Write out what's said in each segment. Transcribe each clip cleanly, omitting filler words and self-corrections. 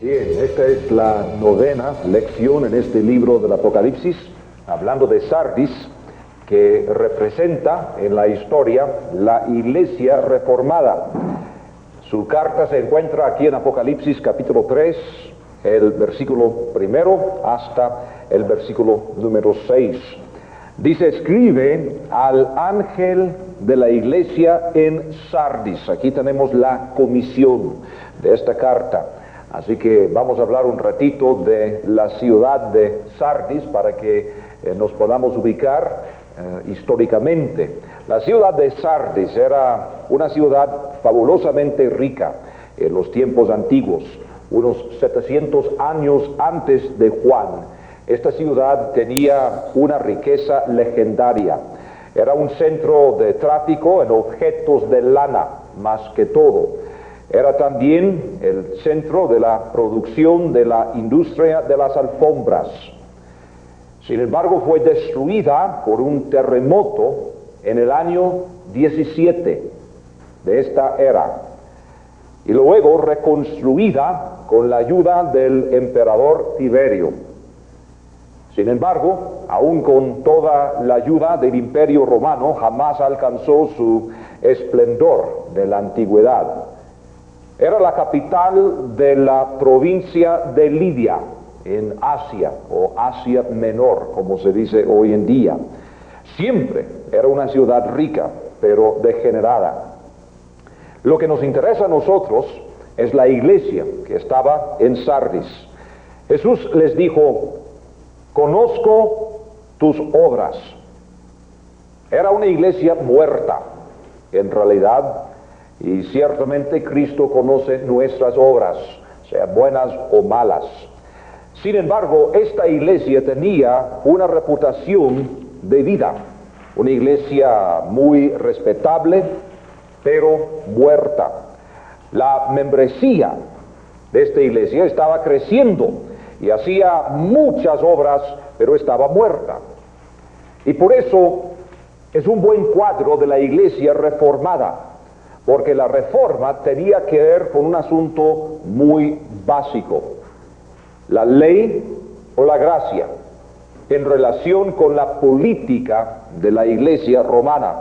Bien, esta es la novena lección en este libro del Apocalipsis, hablando de Sardis, que representa en la historia la iglesia reformada. Su carta se encuentra aquí en Apocalipsis capítulo 3, el versículo primero hasta el versículo número 6. Dice: escribe al ángel de la iglesia en Sardis. Aquí tenemos la comisión de esta carta. Así que vamos a hablar un ratito de la ciudad de Sardis para que nos podamos ubicar históricamente. La ciudad de Sardis era una ciudad fabulosamente rica en los tiempos antiguos, unos 700 años antes de Juan. Esta ciudad tenía una riqueza legendaria. Era un centro de tráfico en objetos de lana, más que todo. Era también el centro de la producción de la industria de las alfombras. Sin embargo, fue destruida por un terremoto en el año 17 de esta era, y luego reconstruida con la ayuda del emperador Tiberio. Sin embargo, aún con toda la ayuda del Imperio Romano, jamás alcanzó su esplendor de la antigüedad. Era la capital de la provincia de Lidia, en Asia, o Asia Menor, como se dice hoy en día. Siempre era una ciudad rica, pero degenerada. Lo que nos interesa a nosotros es la iglesia que estaba en Sardis. Jesús les dijo: conozco tus obras. Era una iglesia muerta, en realidad, y ciertamente Cristo conoce nuestras obras, sean buenas o malas. Sin embargo, esta iglesia tenía una reputación de vida, una iglesia muy respetable, pero muerta. La membresía de esta iglesia estaba creciendo y hacía muchas obras, pero estaba muerta. Y por eso es un buen cuadro de la iglesia reformada, porque la reforma tenía que ver con un asunto muy básico: la ley o la gracia, en relación con la política de la iglesia romana.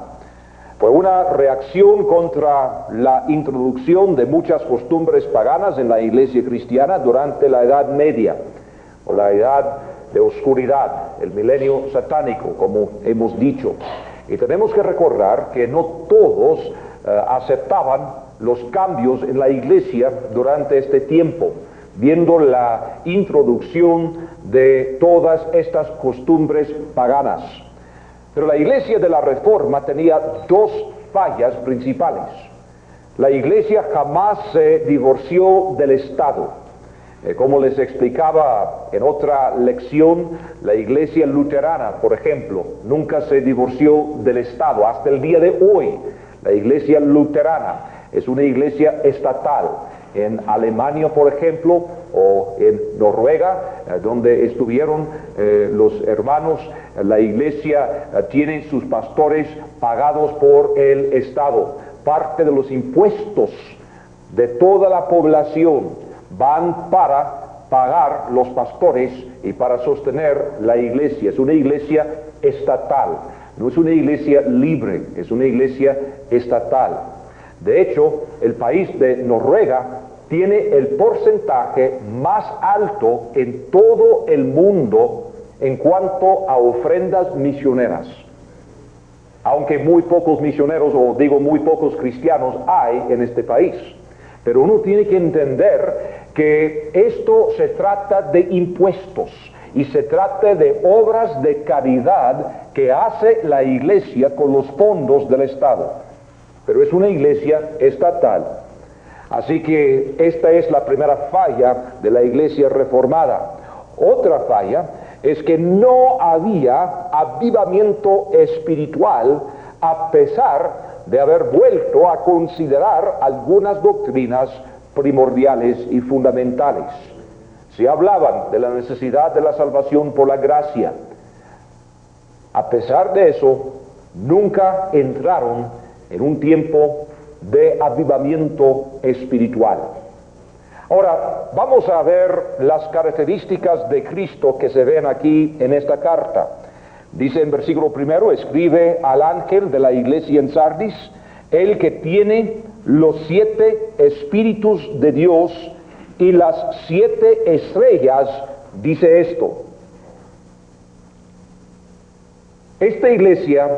Fue una reacción contra la introducción de muchas costumbres paganas en la iglesia cristiana durante la Edad Media, o la Edad de Oscuridad, el milenio satánico, como hemos dicho. Y tenemos que recordar que no todos aceptaban los cambios en la iglesia durante este tiempo, viendo la introducción de todas estas costumbres paganas. Pero la iglesia de la Reforma tenía dos fallas principales. La iglesia jamás se divorció del Estado. Como les explicaba en otra lección, la iglesia luterana, por ejemplo, nunca se divorció del Estado. Hasta el día de hoy, la iglesia luterana es una iglesia estatal. En Alemania, por ejemplo, o en Noruega, donde estuvieron los hermanos, la iglesia tiene sus pastores pagados por el Estado. Parte de los impuestos de toda la población van para pagar los pastores y para sostener la iglesia. Es una iglesia estatal, no es una iglesia libre, es una iglesia estatal. De hecho, el país de Noruega tiene el porcentaje más alto en todo el mundo en cuanto a ofrendas misioneras. Aunque muy pocos misioneros, o digo muy pocos cristianos hay en este país. Pero uno tiene que entender que esto se trata de impuestos y se trata de obras de caridad que hace la iglesia con los fondos del Estado. Pero es una iglesia estatal. Así que esta es la primera falla de la iglesia reformada. Otra falla es que no había avivamiento espiritual, a pesar de haber vuelto a considerar algunas doctrinas primordiales y fundamentales. Se hablaban de la necesidad de la salvación por la gracia. A pesar de eso, nunca entraron en un tiempo de avivamiento espiritual. Ahora, vamos a ver las características de Cristo que se ven aquí en esta carta. Dice en versículo 1, escribe al ángel de la iglesia en Sardis, el que tiene los 7 espíritus de Dios y las 7 estrellas, dice esto. Esta iglesia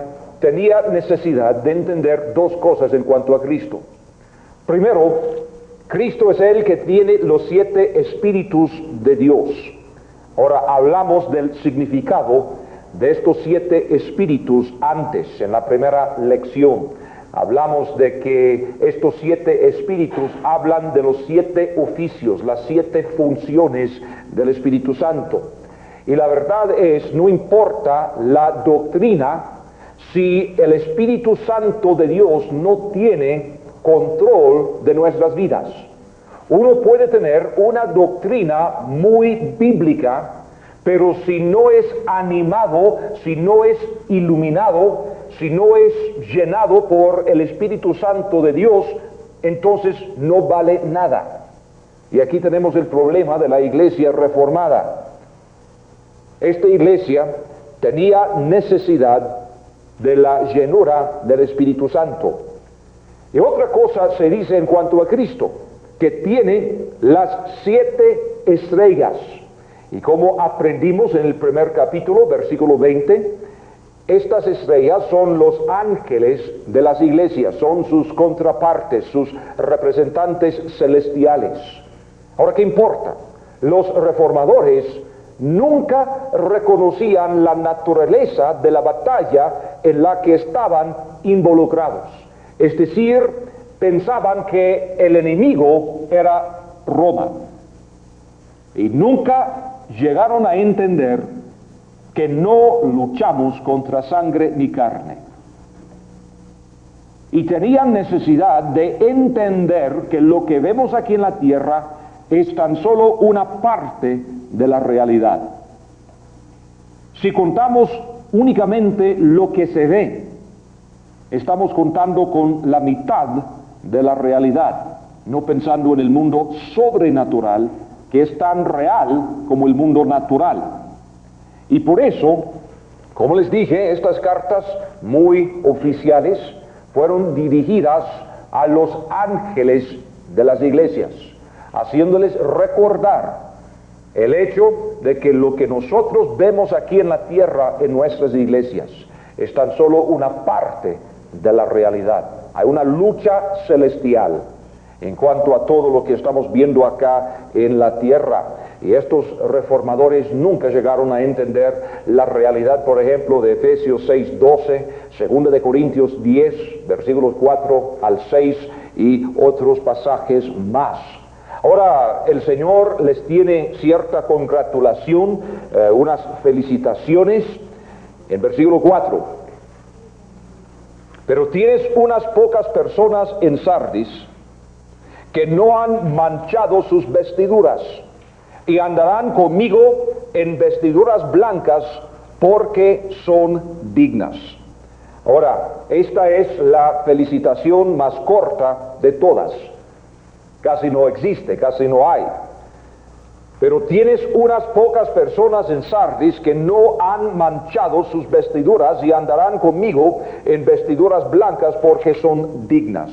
tenía necesidad de entender 2 cosas en cuanto a Cristo. Primero, Cristo es el que tiene los 7 espíritus de Dios. Ahora hablamos del significado de estos 7 espíritus antes, en la primera lección. Hablamos de que estos 7 espíritus hablan de los 7 oficios, las 7 funciones del Espíritu Santo. Y la verdad es, no importa la doctrina, si el Espíritu Santo de Dios no tiene control de nuestras vidas. Uno puede tener una doctrina muy bíblica, pero si no es animado, si no es iluminado, si no es llenado por el Espíritu Santo de Dios, entonces no vale nada. Y aquí tenemos el problema de la iglesia reformada. Esta iglesia tenía necesidad de la llenura del Espíritu Santo. Y otra cosa se dice en cuanto a Cristo, que tiene las 7 estrellas. Y como aprendimos en el primer capítulo, versículo 20, estas estrellas son los ángeles de las iglesias, son sus contrapartes, sus representantes celestiales. Ahora, ¿qué importa? Los reformadores nunca reconocían la naturaleza de la batalla en la que estaban involucrados. Es decir, pensaban que el enemigo era Roma. Y nunca llegaron a entender que no luchamos contra sangre ni carne. Y tenían necesidad de entender que lo que vemos aquí en la tierra es tan solo una parte de la realidad. Si contamos únicamente lo que se ve, estamos contando con la mitad de la realidad, no pensando en el mundo sobrenatural, que es tan real como el mundo natural. Y por eso, como les dije, estas cartas muy oficiales fueron dirigidas a los ángeles de las iglesias, haciéndoles recordar el hecho de que lo que nosotros vemos aquí en la tierra en nuestras iglesias es tan solo una parte de la realidad. Hay una lucha celestial en cuanto a todo lo que estamos viendo acá en la tierra. Y estos reformadores nunca llegaron a entender la realidad, por ejemplo, de Efesios 6:12, 2 de Corintios 10, versículos 4 al 6 y otros pasajes más. Ahora el Señor les tiene cierta congratulación, unas felicitaciones en versículo 4. Pero tienes unas pocas personas en Sardis que no han manchado sus vestiduras y andarán conmigo en vestiduras blancas porque son dignas. Ahora, esta es la felicitación más corta de todas. Casi no existe, casi no hay. Pero tienes unas pocas personas en Sardis que no han manchado sus vestiduras y andarán conmigo en vestiduras blancas porque son dignas.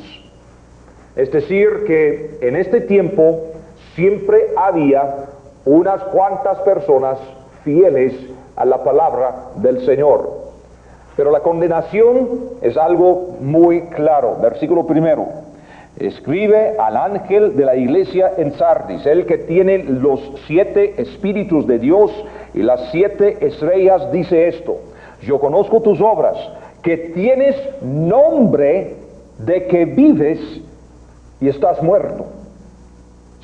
Es decir, que en este tiempo siempre había unas cuantas personas fieles a la palabra del Señor. Pero la condenación es algo muy claro. Versículo 1. Escribe al ángel de la iglesia en Sardis, el que tiene los 7 espíritus de Dios y las 7 estrellas, dice esto: yo conozco tus obras, que tienes nombre de que vives y estás muerto.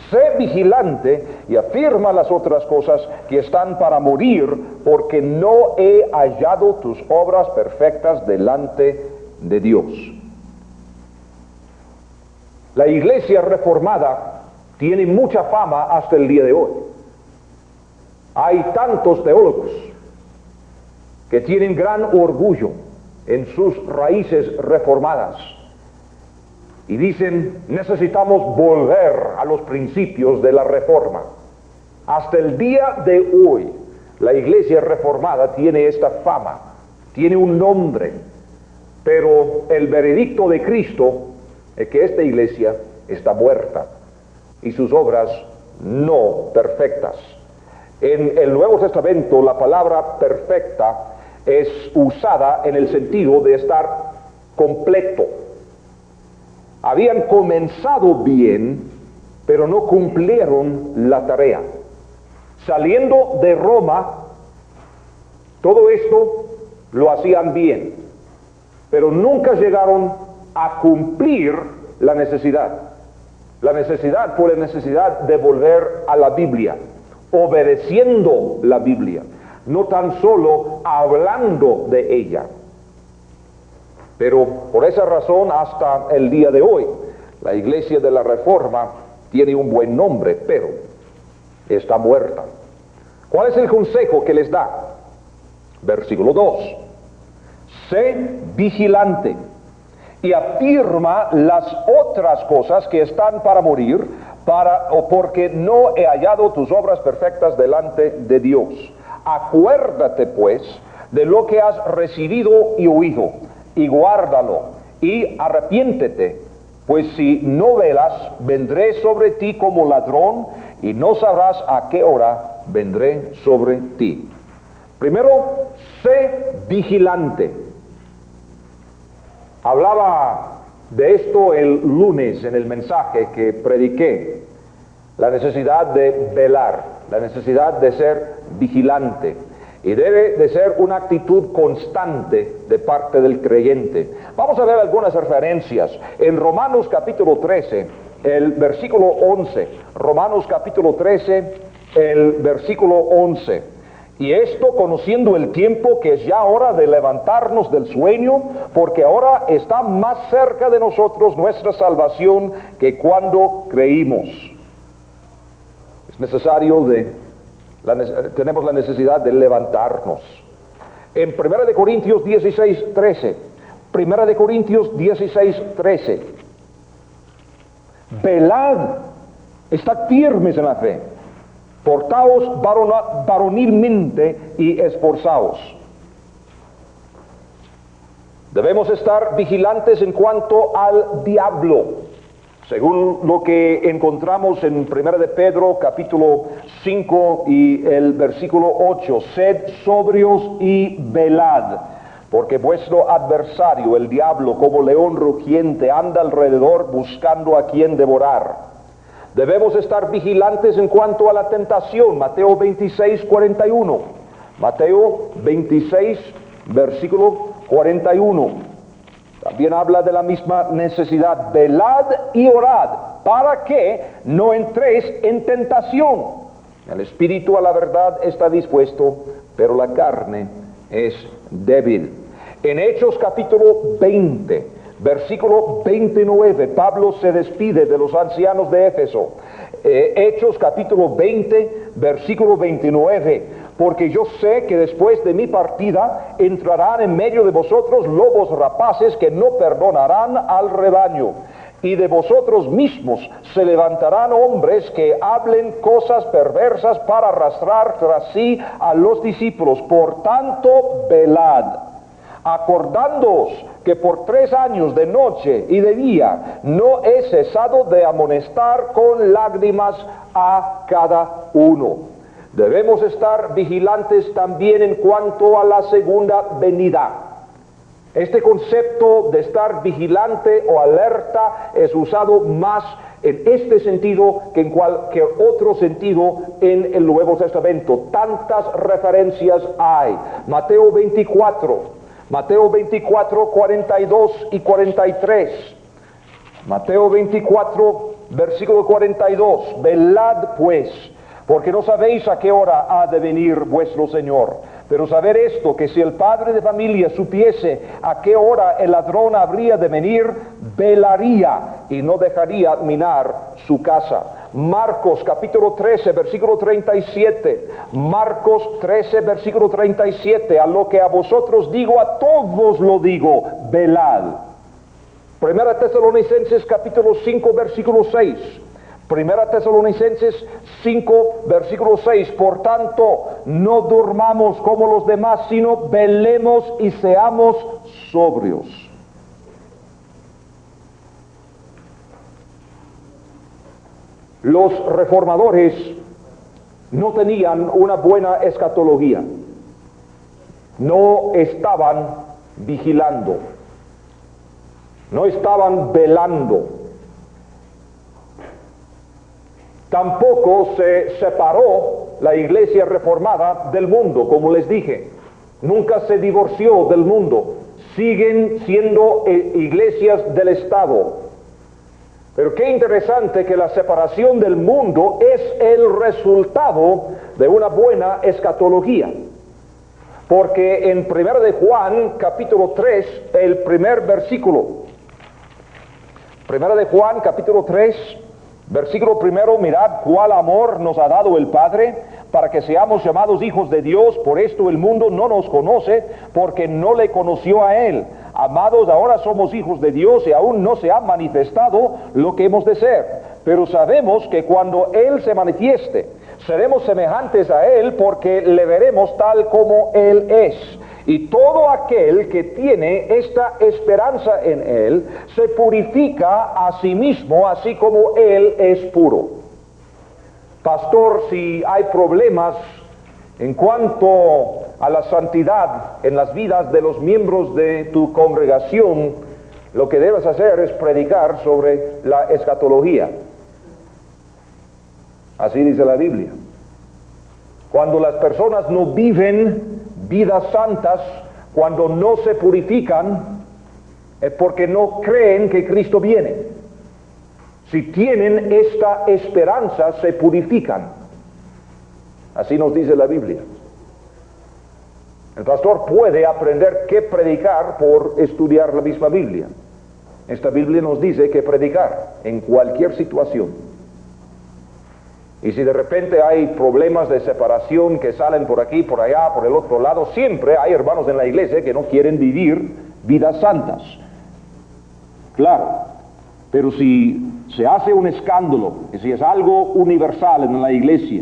Sé vigilante y afirma las otras cosas que están para morir, porque no he hallado tus obras perfectas delante de Dios. La iglesia reformada tiene mucha fama hasta el día de hoy. Hay tantos teólogos que tienen gran orgullo en sus raíces reformadas. y dicen, necesitamos volver a los principios de la Reforma. Hasta el día de hoy, la Iglesia Reformada tiene esta fama, tiene un nombre, pero el veredicto de Cristo es que esta Iglesia está muerta y sus obras no perfectas. En el Nuevo Testamento la palabra perfecta es usada en el sentido de estar completo. Habían comenzado bien, pero no cumplieron la tarea. Saliendo de Roma, todo esto lo hacían bien, pero nunca llegaron a cumplir la necesidad. La necesidad fue la necesidad de volver a la Biblia, obedeciendo la Biblia, no tan solo hablando de ella. Pero por esa razón, hasta el día de hoy, la Iglesia de la Reforma tiene un buen nombre, pero está muerta. ¿Cuál es el consejo que les da? Versículo 2. Sé vigilante y afirma las otras cosas que están para morir, porque no he hallado tus obras perfectas delante de Dios. Acuérdate pues de lo que has recibido y oído, y guárdalo, y arrepiéntete, pues si no velas, vendré sobre ti como ladrón, y no sabrás a qué hora vendré sobre ti. Primero, sé vigilante. Hablaba de esto el lunes en el mensaje que prediqué, la necesidad de velar, la necesidad de ser vigilante, y debe de ser una actitud constante de parte del creyente. Vamos a ver algunas referencias en Romanos capítulo 13, el versículo 11, Romanos capítulo 13, el versículo 11. Y esto conociendo el tiempo, que es ya hora de levantarnos del sueño, porque ahora está más cerca de nosotros nuestra salvación que cuando creímos. Es necesario tenemos la necesidad de levantarnos. En 1 de Corintios 16, 13, 1 de Corintios 16, 13, velad, estad firmes en la fe, portaos varonilmente y esforzaos. Debemos estar vigilantes en cuanto al diablo, según lo que encontramos en 1 de Pedro capítulo 5 y el versículo 8. Sed sobrios y velad, porque vuestro adversario, el diablo, como león rugiente, anda alrededor buscando a quien devorar. Debemos estar vigilantes en cuanto a la tentación. Mateo 26, 41. Mateo 26, versículo 41. También habla de la misma necesidad. Velad y orad para que no entréis en tentación. El espíritu a la verdad está dispuesto, pero la carne es débil. En Hechos capítulo 20, versículo 29, Pablo se despide de los ancianos de Éfeso. Hechos capítulo 20, versículo 29. Porque yo sé que después de mi partida entrarán en medio de vosotros lobos rapaces que no perdonarán al rebaño. Y de vosotros mismos se levantarán hombres que hablen cosas perversas para arrastrar tras sí a los discípulos. Por tanto, velad, acordándoos que por 3 años de noche y de día no he cesado de amonestar con lágrimas a cada uno. Debemos estar vigilantes también en cuanto a la segunda venida. Este concepto de estar vigilante o alerta es usado más en este sentido que en cualquier otro sentido en el Nuevo Testamento. Tantas referencias hay. Mateo 24, 42 y 43. Mateo 24, versículo 42. Velad pues, porque no sabéis a qué hora ha de venir vuestro Señor. Pero saber esto, que si el padre de familia supiese a qué hora el ladrón habría de venir, velaría y no dejaría minar su casa. Marcos capítulo 13, versículo 37. Marcos 13, versículo 37. A lo que a vosotros digo, a todos lo digo, velad. Primera Tesalonicenses capítulo 5 versículo 6. Primera Tesalonicenses 5 versículo 6. Por tanto, no durmamos como los demás, sino velemos y seamos sobrios. Los reformadores no tenían una buena escatología. No estaban vigilando. No estaban velando. Tampoco se separó la iglesia reformada del mundo, como les dije. Nunca se divorció del mundo. Siguen siendo iglesias del Estado. Pero qué interesante que la separación del mundo es el resultado de una buena escatología. Porque en 1 de Juan, capítulo 3, el primer versículo. 1 de Juan, capítulo 3, versículo primero, mirad cuál amor nos ha dado el Padre, para que seamos llamados hijos de Dios. Por esto el mundo no nos conoce, porque no le conoció a Él. Amados, ahora somos hijos de Dios y aún no se ha manifestado lo que hemos de ser. Pero sabemos que cuando Él se manifieste, seremos semejantes a Él, porque le veremos tal como Él es. Y todo aquel que tiene esta esperanza en Él, se purifica a sí mismo, así como Él es puro. Pastor, si hay problemas en cuanto a la santidad en las vidas de los miembros de tu congregación, lo que debes hacer es predicar sobre la escatología. Así dice la Biblia. Cuando las personas no viven vidas santas, cuando no se purifican, es porque no creen que Cristo viene. Si tienen esta esperanza, se purifican. Así nos dice la Biblia. El pastor puede aprender qué predicar por estudiar la misma Biblia. Esta Biblia nos dice que predicar en cualquier situación. Y si de repente hay problemas de separación que salen por aquí, por allá, por el otro lado, siempre hay hermanos en la iglesia que no quieren vivir vidas santas. Claro, pero si se hace un escándalo, y si es algo universal en la iglesia,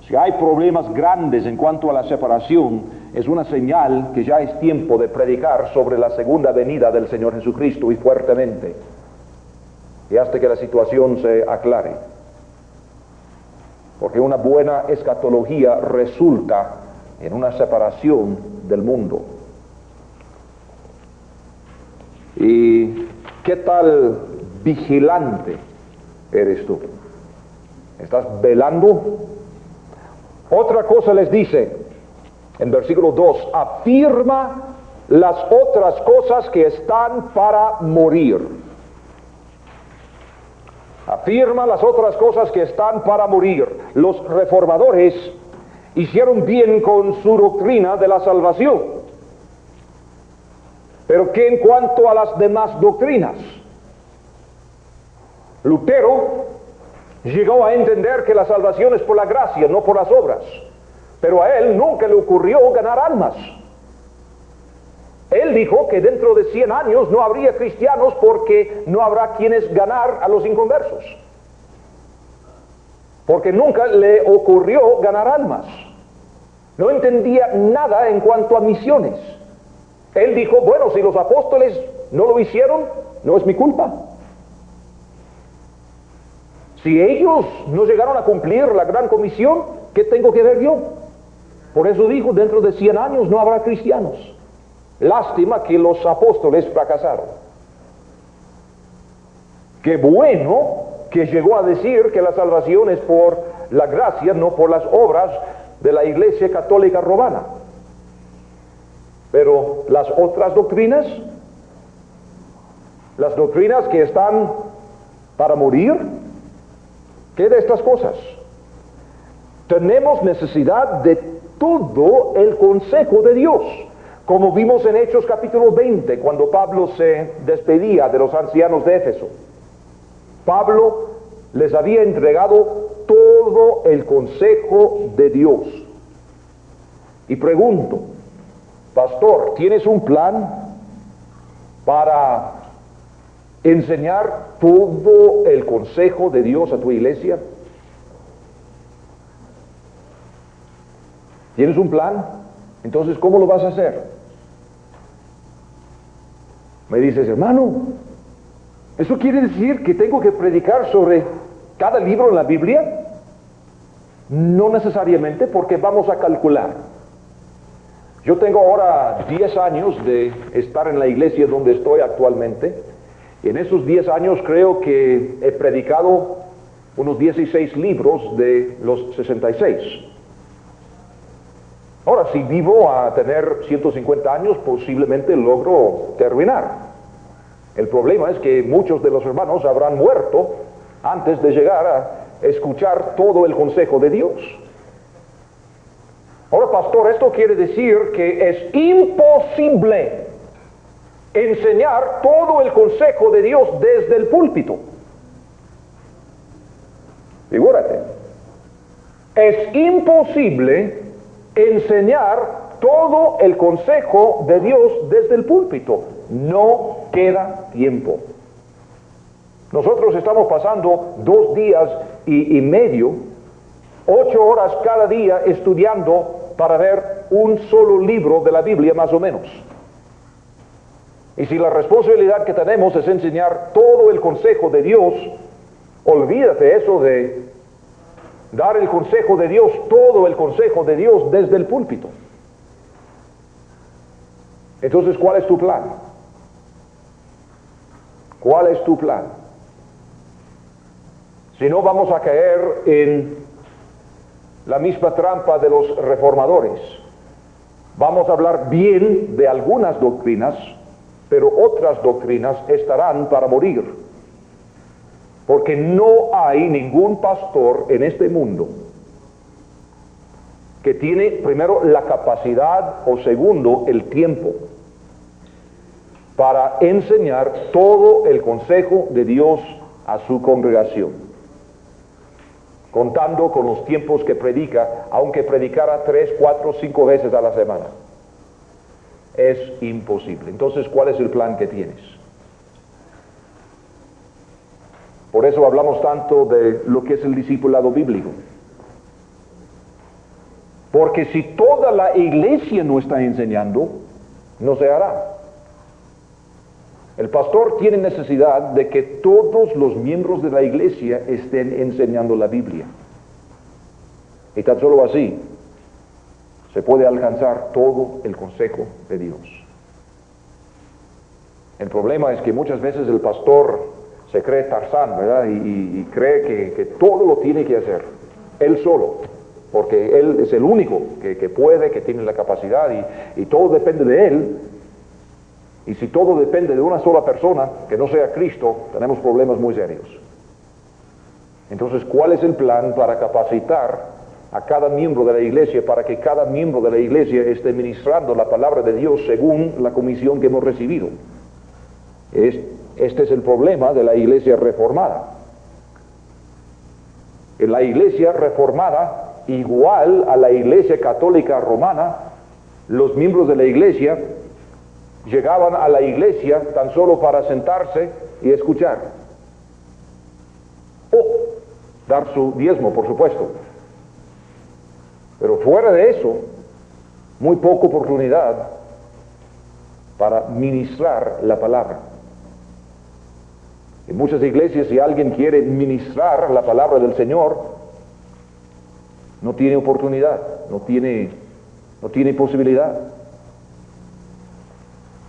si hay problemas grandes en cuanto a la separación, es una señal que ya es tiempo de predicar sobre la segunda venida del Señor Jesucristo, y fuertemente, y hasta que la situación se aclare. Porque una buena escatología resulta en una separación del mundo. ¿Y qué tal vigilante eres tú? ¿Estás velando? Otra cosa les dice en versículo 2, afirma las otras cosas que están para morir. Afirma las otras cosas que están para morir. Los reformadores hicieron bien con su doctrina de la salvación. Pero ¿qué en cuanto a las demás doctrinas? Lutero llegó a entender que la salvación es por la gracia, no por las obras. Pero a él nunca le ocurrió ganar almas. Él dijo que dentro de 100 años no habría cristianos porque no habrá quienes ganar a los inconversos. Porque nunca le ocurrió ganar almas. No entendía nada en cuanto a misiones. Él dijo, bueno, si los apóstoles no lo hicieron, no es mi culpa. Si ellos no llegaron a cumplir la gran comisión, ¿qué tengo que ver yo? Por eso dijo, dentro de 100 años no habrá cristianos. Lástima que los apóstoles fracasaron. Qué bueno que llegó a decir que la salvación es por la gracia, no por las obras de la Iglesia Católica Romana. Pero las otras doctrinas, las doctrinas que están para morir, ¿qué de estas cosas? Tenemos necesidad de todo el consejo de Dios. Como vimos en Hechos capítulo 20, cuando Pablo se despedía de los ancianos de Éfeso. Pablo les había entregado todo el consejo de Dios. Y pregunto, pastor, ¿tienes un plan para enseñar todo el consejo de Dios a tu iglesia? ¿Tienes un plan? Entonces, ¿cómo lo vas a hacer? Me dices, hermano, ¿eso quiere decir que tengo que predicar sobre cada libro en la Biblia? No necesariamente, porque vamos a calcular. Yo tengo ahora 10 años de estar en la iglesia donde estoy actualmente. Y en esos 10 años creo que he predicado unos 16 libros de los 66. Ahora, si vivo a tener 150 años, posiblemente logro terminar. El problema es que muchos de los hermanos habrán muerto antes de llegar a escuchar todo el consejo de Dios. Ahora, pastor, esto quiere decir que es imposible enseñar todo el consejo de Dios desde el púlpito. Figúrate, es imposible enseñar todo el consejo de Dios desde el púlpito. No queda tiempo. Nosotros estamos pasando 2 días y medio, 8 horas cada día estudiando para ver un solo libro de la Biblia más o menos. Y si la responsabilidad que tenemos es enseñar todo el consejo de Dios, olvídate eso de dar el consejo de Dios, todo el consejo de Dios desde el púlpito. Entonces, ¿cuál es tu plan? ¿Cuál es tu plan? Si no, vamos a caer en la misma trampa de los reformadores. Vamos a hablar bien de algunas doctrinas, pero otras doctrinas estarán para morir. Porque no hay ningún pastor en este mundo que tiene, primero, la capacidad, o segundo, el tiempo para enseñar todo el consejo de Dios a su congregación, contando con los tiempos que predica, aunque predicara 3, 4, 5 veces a la semana. Es imposible. Entonces, ¿cuál es el plan que tienes? Por eso hablamos tanto de lo que es el discipulado bíblico. Porque si toda la iglesia no está enseñando, no se hará. El pastor tiene necesidad de que todos los miembros de la iglesia estén enseñando la Biblia. Y tan solo así se puede alcanzar todo el consejo de Dios. El problema es que muchas veces el pastor se cree Tarzán, ¿verdad? Y cree que todo lo tiene que hacer él solo, porque él es el único que puede, que tiene la capacidad, y todo depende de él. Y si todo depende de una sola persona, que no sea Cristo, tenemos problemas muy serios. Entonces, ¿cuál es el plan para capacitar a cada miembro de la iglesia, para que cada miembro de la iglesia esté ministrando la palabra de Dios según la comisión que hemos recibido? Este es el problema de la iglesia reformada. En la iglesia reformada, igual a la iglesia católica romana, los miembros de la iglesia llegaban a la iglesia tan solo para sentarse y escuchar. O dar su diezmo, por supuesto. Pero fuera de eso, muy poca oportunidad para ministrar la palabra. En muchas iglesias, si alguien quiere ministrar la palabra del Señor, no tiene oportunidad, no tiene posibilidad.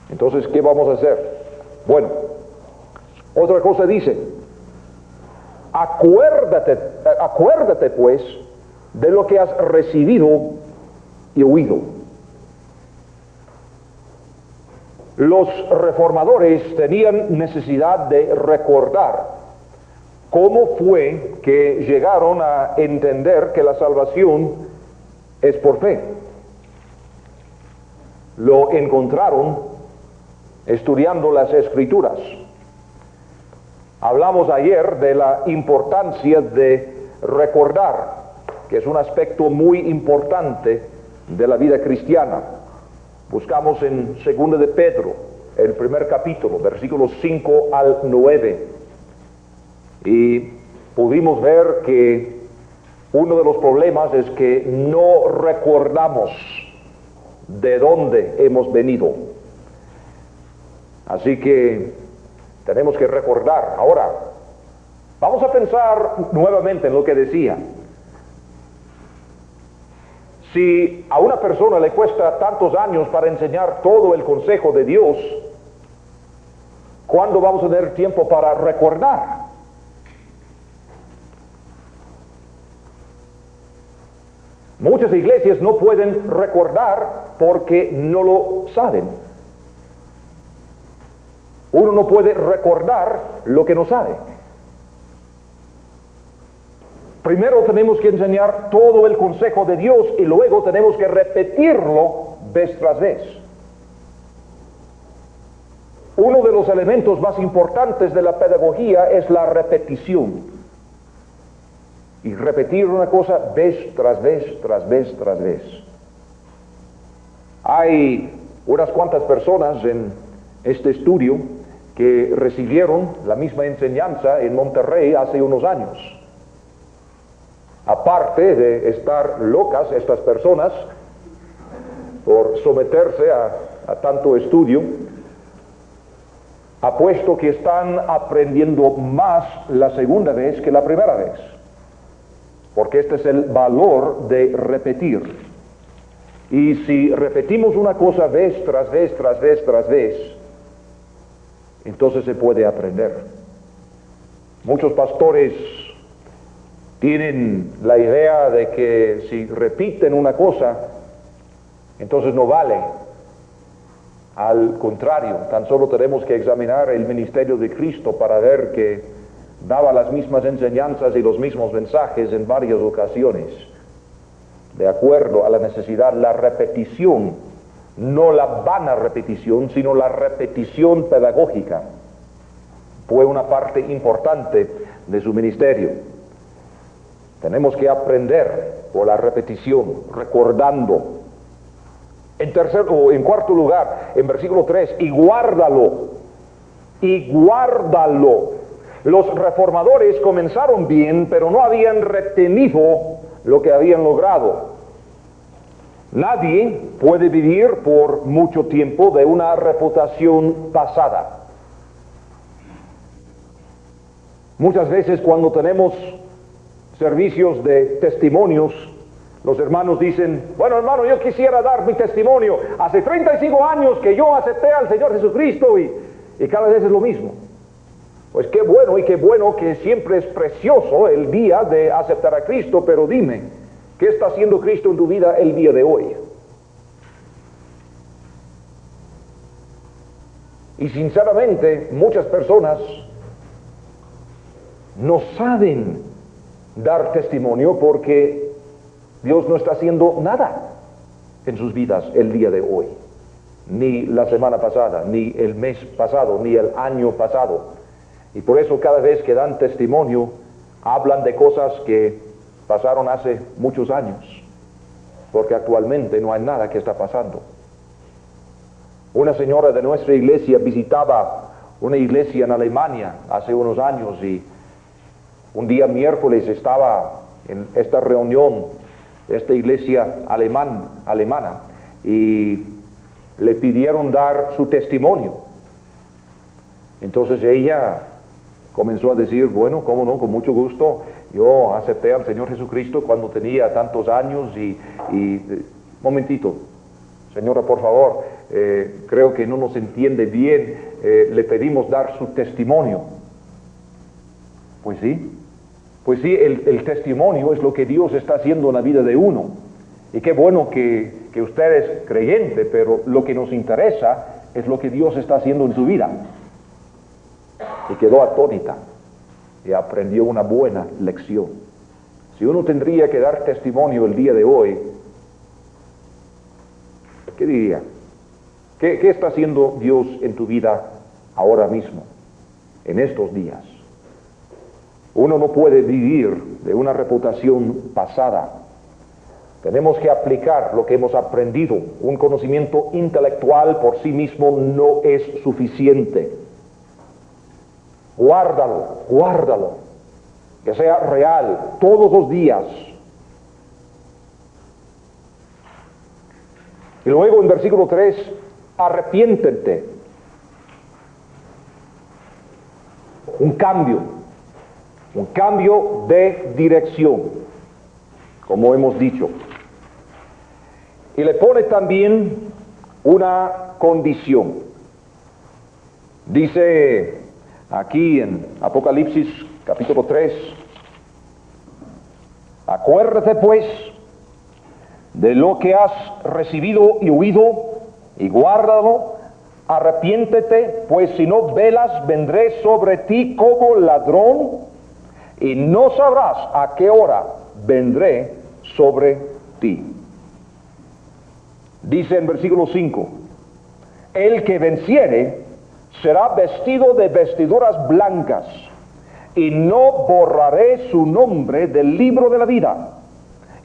Entonces, ¿qué vamos a hacer? Bueno, otra cosa dice, acuérdate pues de lo que has recibido y oído. Los reformadores tenían necesidad de recordar cómo fue que llegaron a entender que la salvación es por fe. Lo encontraron estudiando las Escrituras. Hablamos ayer de la importancia de recordar, que es un aspecto muy importante de la vida cristiana. Buscamos en 2 de Pedro, el primer capítulo, versículos 5 al 9, y pudimos ver que uno de los problemas es que no recordamos de dónde hemos venido. Así que tenemos que recordar. Ahora, vamos a pensar nuevamente en lo que decía. Si a una persona le cuesta tantos años para enseñar todo el consejo de Dios, ¿cuándo vamos a tener tiempo para recordar? Muchas iglesias no pueden recordar porque no lo saben. Uno no puede recordar lo que no sabe. Primero tenemos que enseñar todo el consejo de Dios y luego tenemos que repetirlo vez tras vez. Uno de los elementos más importantes de la pedagogía es la repetición. Y repetir una cosa vez tras vez, tras vez, tras vez. Hay unas cuantas personas en este estudio que recibieron la misma enseñanza en Monterrey hace unos años. Aparte de estar locas estas personas por someterse a tanto estudio, apuesto que están aprendiendo más la segunda vez que la primera vez. Porque este es el valor de repetir. Y si repetimos una cosa vez tras vez, tras vez, tras vez, entonces se puede aprender. Muchos pastores tienen la idea de que si repiten una cosa, entonces no vale. Al contrario, tan solo tenemos que examinar el ministerio de Cristo para ver que daba las mismas enseñanzas y los mismos mensajes en varias ocasiones, de acuerdo a la necesidad. La repetición, no la vana repetición, sino la repetición pedagógica, fue una parte importante de su ministerio. Tenemos que aprender por la repetición, recordando. En cuarto lugar, en versículo 3, y guárdalo. Los reformadores comenzaron bien, pero no habían retenido lo que habían logrado. Nadie puede vivir por mucho tiempo de una reputación pasada. Muchas veces cuando tenemos servicios de testimonios, los hermanos dicen: bueno, hermano, yo quisiera dar mi testimonio. Hace 35 años que yo acepté al Señor Jesucristo y cada vez es lo mismo. Pues qué bueno que siempre es precioso el día de aceptar a Cristo, pero dime, ¿qué está haciendo Cristo en tu vida el día de hoy? Y sinceramente, muchas personas no saben dar testimonio porque Dios no está haciendo nada en sus vidas el día de hoy, ni la semana pasada, ni el mes pasado, ni el año pasado. Y por eso cada vez que dan testimonio, hablan de cosas que pasaron hace muchos años, porque actualmente no hay nada que está pasando. Una señora de nuestra iglesia visitaba una iglesia en Alemania hace unos años y un día miércoles estaba en esta reunión de esta iglesia alemana y le pidieron dar su testimonio. Entonces ella comenzó a decir: bueno, cómo no, con mucho gusto, yo acepté al Señor Jesucristo cuando tenía tantos años y momentito, señora, por favor, creo que no nos entiende bien, le pedimos dar su testimonio. Pues sí, el testimonio es lo que Dios está haciendo en la vida de uno. Y qué bueno que usted es creyente, pero lo que nos interesa es lo que Dios está haciendo en su vida. Y quedó atónita y aprendió una buena lección. Si uno tendría que dar testimonio el día de hoy, ¿qué diría? ¿Qué está haciendo Dios en tu vida ahora mismo, en estos días? Uno no puede vivir de una reputación pasada. Tenemos que aplicar lo que hemos aprendido. Un conocimiento intelectual por sí mismo no es suficiente. Guárdalo, guárdalo. Que sea real todos los días. Y luego en versículo 3, arrepiéntete. Un cambio de dirección, como hemos dicho. Y le pone también una condición. Dice aquí en Apocalipsis capítulo 3, acuérdate pues de lo que has recibido y oído, y guárdalo, arrepiéntete, pues si no velas, vendré sobre ti como ladrón, y no sabrás a qué hora vendré sobre ti. Dice en versículo 5, el que venciere será vestido de vestiduras blancas, y no borraré su nombre del libro de la vida,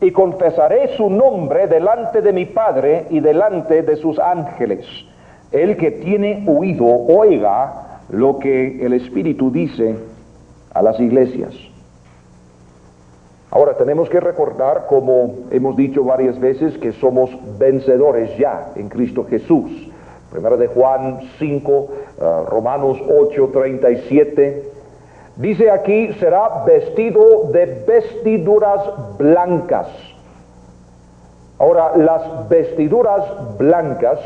y confesaré su nombre delante de mi Padre y delante de sus ángeles. El que tiene oído, oiga lo que el Espíritu dice a las iglesias. Ahora tenemos que recordar, como hemos dicho varias veces, que somos vencedores ya en Cristo Jesús. Primera de Juan 5, Romanos 8, 37. Dice aquí, será vestido de vestiduras blancas. Ahora, las vestiduras blancas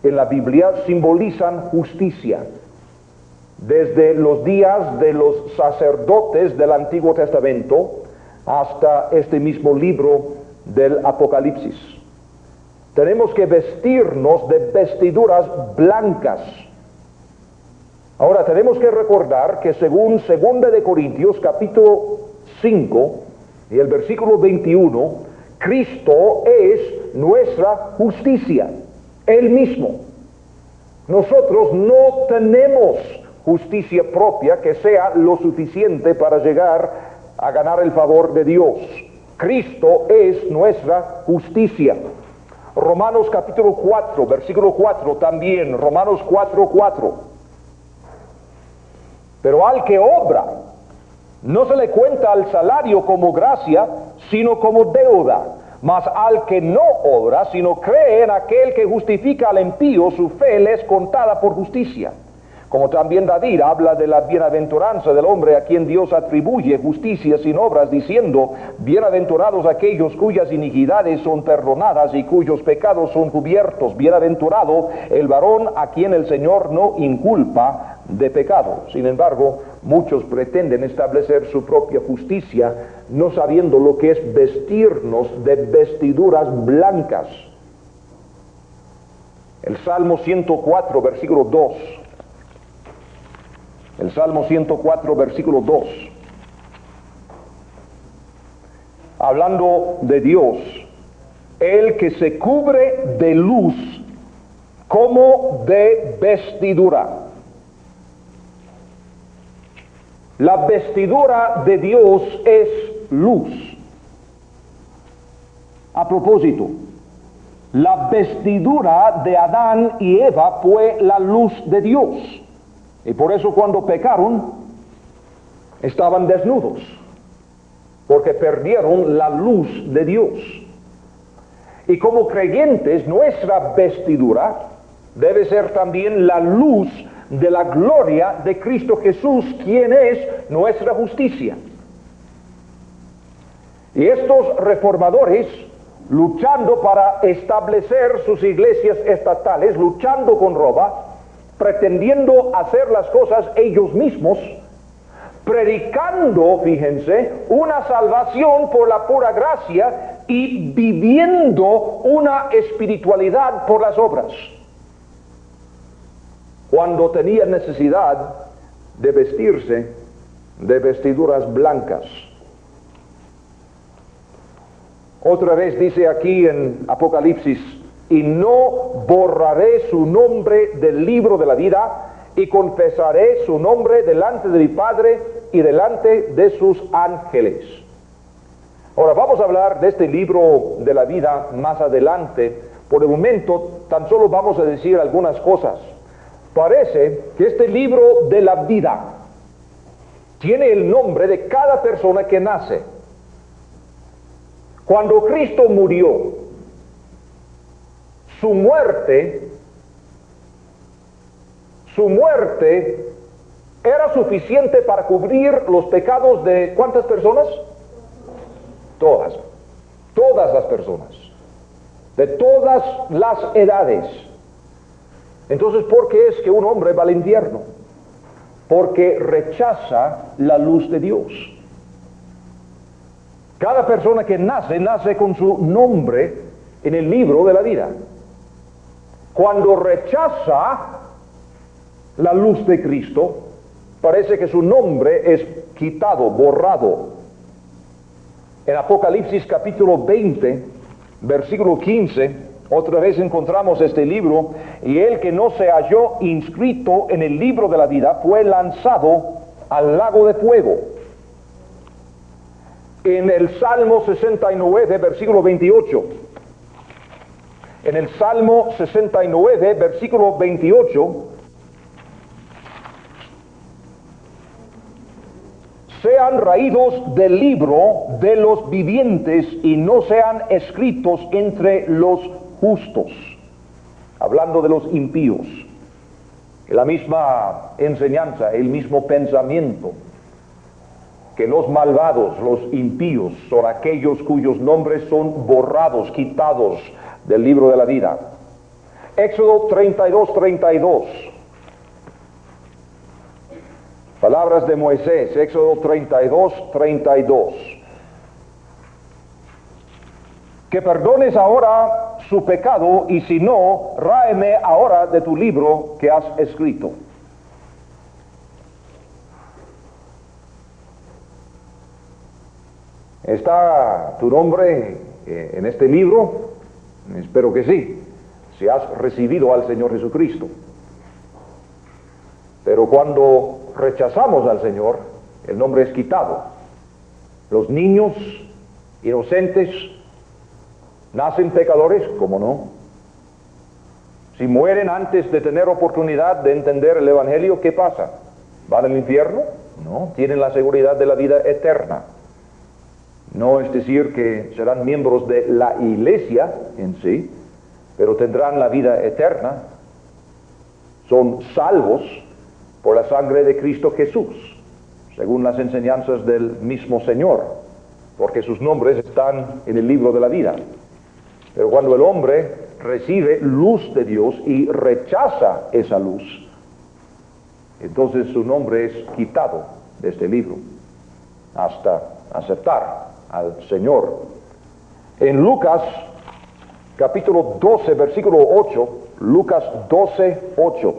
en la Biblia simbolizan justicia. Desde los días de los sacerdotes del Antiguo Testamento hasta este mismo libro del Apocalipsis. Tenemos que vestirnos de vestiduras blancas. Ahora tenemos que recordar que según 2 de Corintios capítulo 5 y el versículo 21, Cristo es nuestra justicia, Él mismo. Nosotros no tenemos justicia propia que sea lo suficiente para llegar a ganar el favor de Dios. Cristo es nuestra justicia. Romanos capítulo 4, versículo 4 también, Romanos 4, 4. Pero al que obra, no se le cuenta al salario como gracia, sino como deuda. Mas al que no obra, sino cree en aquel que justifica al impío, su fe le es contada por justicia. Como también David habla de la bienaventuranza del hombre a quien Dios atribuye justicia sin obras, diciendo, bienaventurados aquellos cuyas iniquidades son perdonadas y cuyos pecados son cubiertos. Bienaventurado el varón a quien el Señor no inculpa de pecado. Sin embargo, muchos pretenden establecer su propia justicia, no sabiendo lo que es vestirnos de vestiduras blancas. El Salmo 104, versículo 2. El Salmo 104, versículo 2. Hablando de Dios, el que se cubre de luz como de vestidura. La vestidura de Dios es luz. A propósito, la vestidura de Adán y Eva fue la luz de Dios. Y por eso cuando pecaron, estaban desnudos, porque perdieron la luz de Dios. Y como creyentes, nuestra vestidura debe ser también la luz de la gloria de Cristo Jesús, quien es nuestra justicia. Y estos reformadores, luchando para establecer sus iglesias estatales, luchando con Roma, pretendiendo hacer las cosas ellos mismos, predicando, fíjense, una salvación por la pura gracia y viviendo una espiritualidad por las obras, cuando tenían necesidad de vestirse de vestiduras blancas. Otra vez dice aquí en Apocalipsis, y no borraré su nombre del libro de la vida, y confesaré su nombre delante de mi Padre y delante de sus ángeles. Ahora vamos a hablar de este libro de la vida más adelante. Por el momento tan solo vamos a decir algunas cosas. Parece que este libro de la vida tiene el nombre de cada persona que nace. Cuando Cristo murió, su muerte era suficiente para cubrir los pecados de ¿cuántas personas? Todas las personas, de todas las edades. Entonces, ¿por qué es que un hombre va al infierno? Porque rechaza la luz de Dios. Cada persona que nace con su nombre en el libro de la vida. Cuando rechaza la luz de Cristo, parece que su nombre es quitado, borrado. En Apocalipsis capítulo 20, versículo 15, otra vez encontramos este libro, y el que no se halló inscrito en el libro de la vida fue lanzado al lago de fuego. En el Salmo 69, versículo 28, en el Salmo 69, versículo 28, sean raídos del libro de los vivientes y no sean escritos entre los justos, hablando de los impíos. La misma enseñanza, el mismo pensamiento, que los malvados, los impíos, son aquellos cuyos nombres son borrados, quitados del libro de la vida. Éxodo 32:32. Palabras de Moisés, Éxodo 32:32. Que perdones ahora su pecado, y si no, ráeme ahora de tu libro que has escrito. ¿Está tu nombre en este libro? Espero que sí, si has recibido al Señor Jesucristo. Pero cuando rechazamos al Señor, el nombre es quitado. Los niños inocentes nacen pecadores, ¿cómo no? Si mueren antes de tener oportunidad de entender el Evangelio, ¿qué pasa? ¿Van al infierno? No, tienen la seguridad de la vida eterna. No es decir que serán miembros de la iglesia en sí, pero tendrán la vida eterna. Son salvos por la sangre de Cristo Jesús, según las enseñanzas del mismo Señor, porque sus nombres están en el libro de la vida. Pero cuando el hombre recibe luz de Dios y rechaza esa luz, entonces su nombre es quitado de este libro, hasta aceptar al Señor. En Lucas, capítulo 12, versículo 8, Lucas 12:8.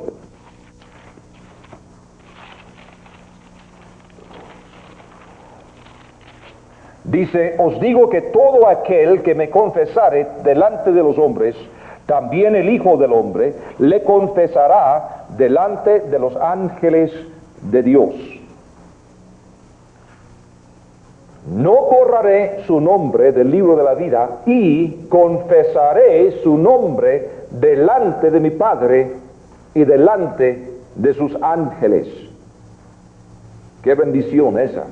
Dice, os digo que todo aquel que me confesare delante de los hombres, también el Hijo del Hombre le confesará delante de los ángeles de Dios. No borraré su nombre del libro de la vida y confesaré su nombre delante de mi Padre y delante de sus ángeles. Qué bendición esa.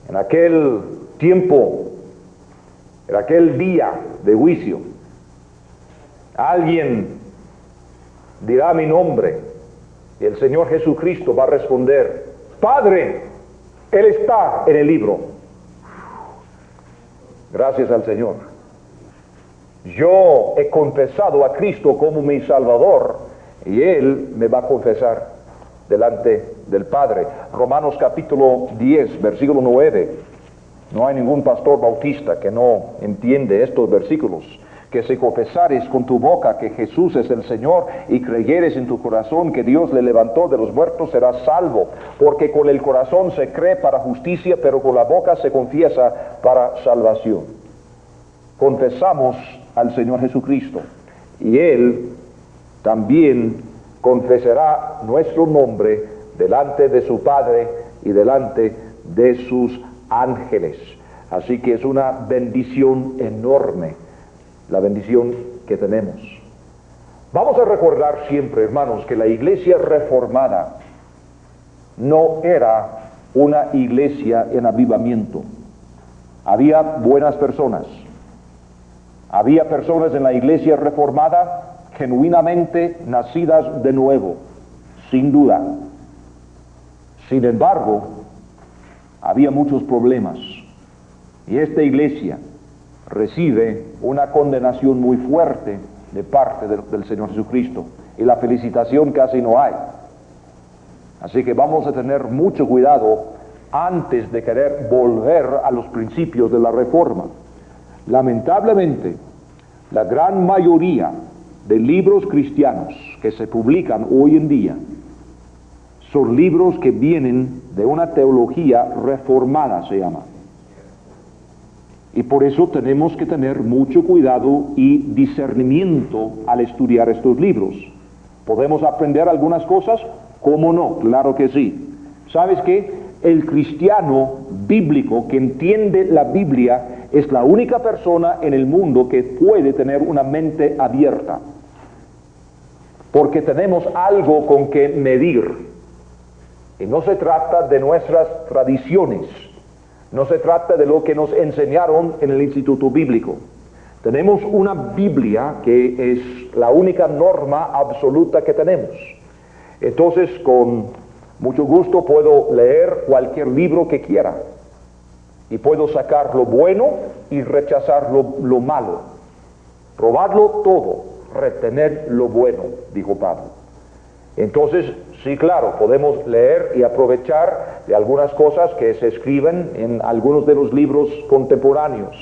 En aquel tiempo, en aquel día de juicio, alguien dirá mi nombre y el Señor Jesucristo va a responder, Padre, Él está en el libro. Gracias al Señor. Yo he confesado a Cristo como mi Salvador y Él me va a confesar delante del Padre. Romanos capítulo 10, versículo 9. No hay ningún pastor bautista que no entiende estos versículos. Que si confesares con tu boca que Jesús es el Señor y creyeres en tu corazón que Dios le levantó de los muertos, serás salvo. Porque con el corazón se cree para justicia, pero con la boca se confiesa para salvación. Confesamos al Señor Jesucristo y Él también confesará nuestro nombre delante de su Padre y delante de sus ángeles. Así que es una bendición enorme, la bendición que tenemos. Vamos a recordar siempre, hermanos, que la iglesia reformada no era una iglesia en avivamiento. Había buenas personas. Había personas en la iglesia reformada genuinamente nacidas de nuevo, sin duda. Sin embargo, había muchos problemas. Y esta iglesia recibe una condenación muy fuerte de parte del Señor Jesucristo. Y la felicitación casi no hay. Así que vamos a tener mucho cuidado antes de querer volver a los principios de la reforma. Lamentablemente, la gran mayoría de libros cristianos que se publican hoy en día son libros que vienen de una teología reformada, se llama. Y por eso tenemos que tener mucho cuidado y discernimiento al estudiar estos libros. ¿Podemos aprender algunas cosas? ¿Cómo no? Claro que sí. ¿Sabes qué? El cristiano bíblico que entiende la Biblia es la única persona en el mundo que puede tener una mente abierta. Porque tenemos algo con que medir. Y no se trata de nuestras tradiciones. No se trata de lo que nos enseñaron en el Instituto Bíblico. Tenemos una Biblia que es la única norma absoluta que tenemos. Entonces, con mucho gusto puedo leer cualquier libro que quiera. Y puedo sacar lo bueno y rechazar lo malo. Probarlo todo, retener lo bueno, dijo Pablo. Entonces, sí, claro, podemos leer y aprovechar de algunas cosas que se escriben en algunos de los libros contemporáneos,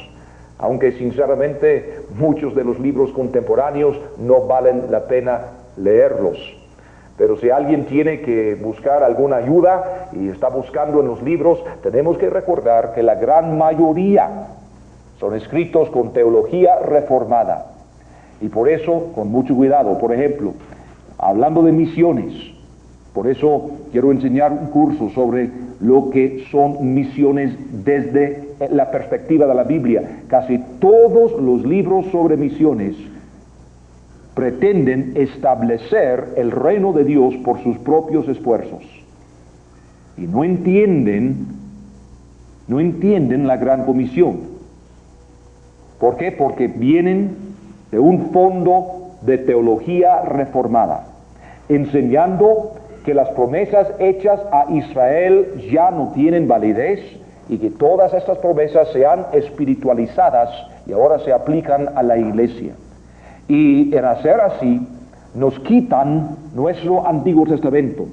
aunque sinceramente muchos de los libros contemporáneos no valen la pena leerlos. Pero si alguien tiene que buscar alguna ayuda y está buscando en los libros, tenemos que recordar que la gran mayoría son escritos con teología reformada. Y por eso, con mucho cuidado, por ejemplo, hablando de misiones, por eso quiero enseñar un curso sobre lo que son misiones desde la perspectiva de la Biblia. Casi todos los libros sobre misiones pretenden establecer el reino de Dios por sus propios esfuerzos. Y no entienden la gran comisión. ¿Por qué? Porque vienen de un fondo de teología reformada, enseñando que las promesas hechas a Israel ya no tienen validez y que todas estas promesas se han espiritualizadas y ahora se aplican a la iglesia. Y en hacer así, nos quitan nuestro Antiguo Testamento,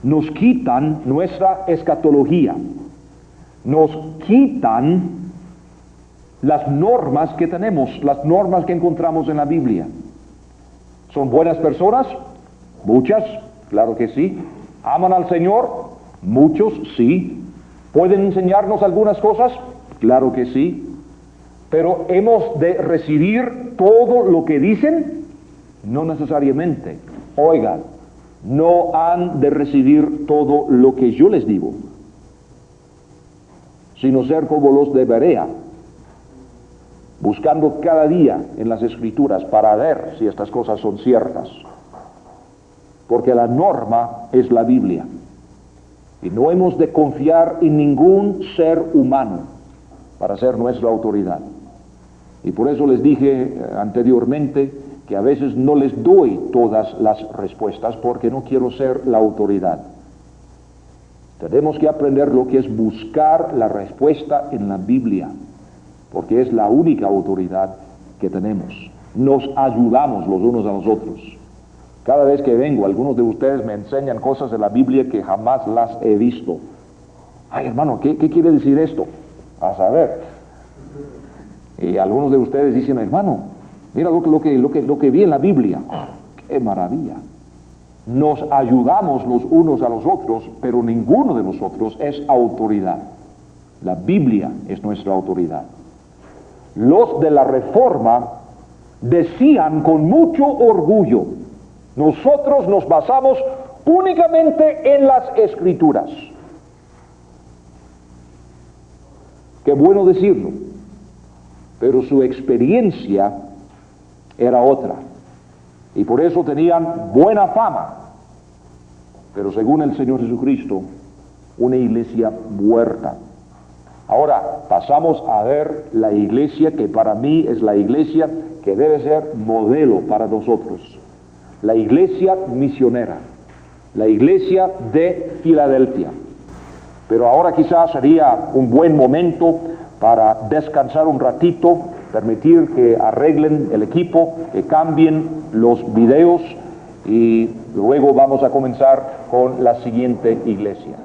nos quitan nuestra escatología, nos quitan las normas que tenemos, las normas que encontramos en la Biblia. ¿Son buenas personas? Muchas, claro que sí. ¿Aman al Señor? Muchos, sí. ¿Pueden enseñarnos algunas cosas? Claro que sí. Pero ¿hemos de recibir todo lo que dicen? No necesariamente. Oigan, no han de recibir todo lo que yo les digo, sino ser como los de Berea, buscando cada día en las Escrituras para ver si estas cosas son ciertas. Porque la norma es la Biblia. Y no hemos de confiar en ningún ser humano para ser nuestra autoridad. Y por eso les dije anteriormente que a veces no les doy todas las respuestas porque no quiero ser la autoridad. Tenemos que aprender lo que es buscar la respuesta en la Biblia, porque es la única autoridad que tenemos. Nos ayudamos los unos a los otros. Cada vez que vengo, algunos de ustedes me enseñan cosas de la Biblia que jamás las he visto. Ay, hermano, ¿qué quiere decir esto? A saber. Y algunos de ustedes dicen, hermano, mira lo que vi en la Biblia. ¡Qué maravilla! Nos ayudamos los unos a los otros, pero ninguno de nosotros es autoridad. La Biblia es nuestra autoridad. Los de la Reforma decían con mucho orgullo, nosotros nos basamos únicamente en las Escrituras. Qué bueno decirlo, pero su experiencia era otra. Y por eso tenían buena fama, pero según el Señor Jesucristo, una iglesia muerta. Ahora pasamos a ver la iglesia que para mí es la iglesia que debe ser modelo para nosotros. La iglesia misionera, la iglesia de Filadelfia. Pero ahora quizás sería un buen momento para descansar un ratito, permitir que arreglen el equipo, que cambien los videos y luego vamos a comenzar con la siguiente iglesia.